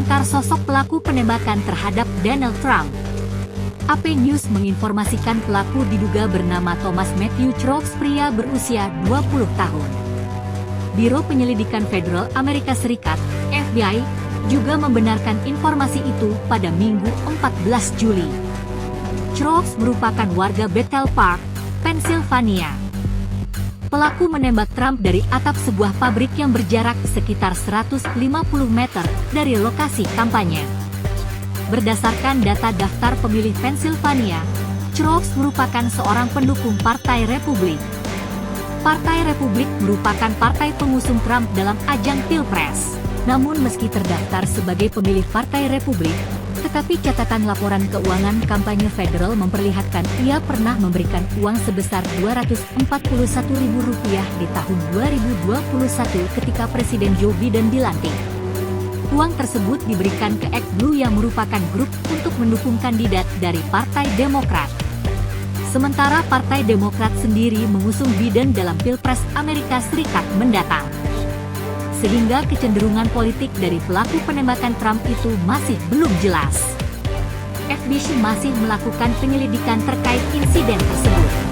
membongkar sosok pelaku penembakan terhadap Donald Trump. AP News menginformasikan pelaku diduga bernama Thomas Matthew Crooks, pria berusia 20 tahun. Biro Penyelidikan Federal Amerika Serikat, FBI, juga membenarkan informasi itu pada Minggu 14 Juli. Crooks merupakan warga Bethel Park, Pennsylvania. Pelaku menembak Trump dari atap sebuah pabrik yang berjarak sekitar 150 meter dari lokasi kampanye. Berdasarkan data daftar pemilih Pennsylvania, Crooks merupakan seorang pendukung Partai Republik. Partai Republik merupakan partai pengusung Trump dalam ajang Pilpres. Namun meski terdaftar sebagai pemilih Partai Republik, tetapi catatan laporan keuangan kampanye federal memperlihatkan ia pernah memberikan uang sebesar Rp241.000 di tahun 2021 ketika Presiden Joe Biden dilantik. Uang tersebut diberikan ke ActBlue yang merupakan grup untuk mendukung kandidat dari Partai Demokrat. Sementara Partai Demokrat sendiri mengusung Biden dalam Pilpres Amerika Serikat mendatang. Sehingga kecenderungan politik dari pelaku penembakan Trump itu masih belum jelas. FBI masih melakukan penyelidikan terkait insiden tersebut.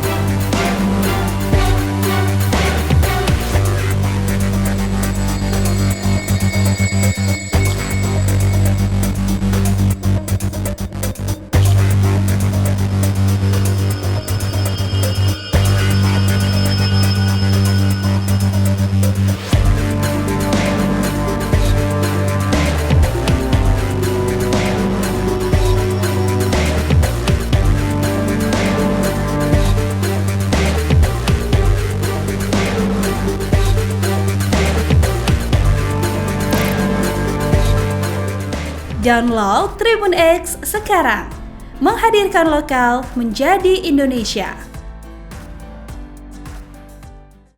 Download Tribun X sekarang, menghadirkan lokal menjadi Indonesia.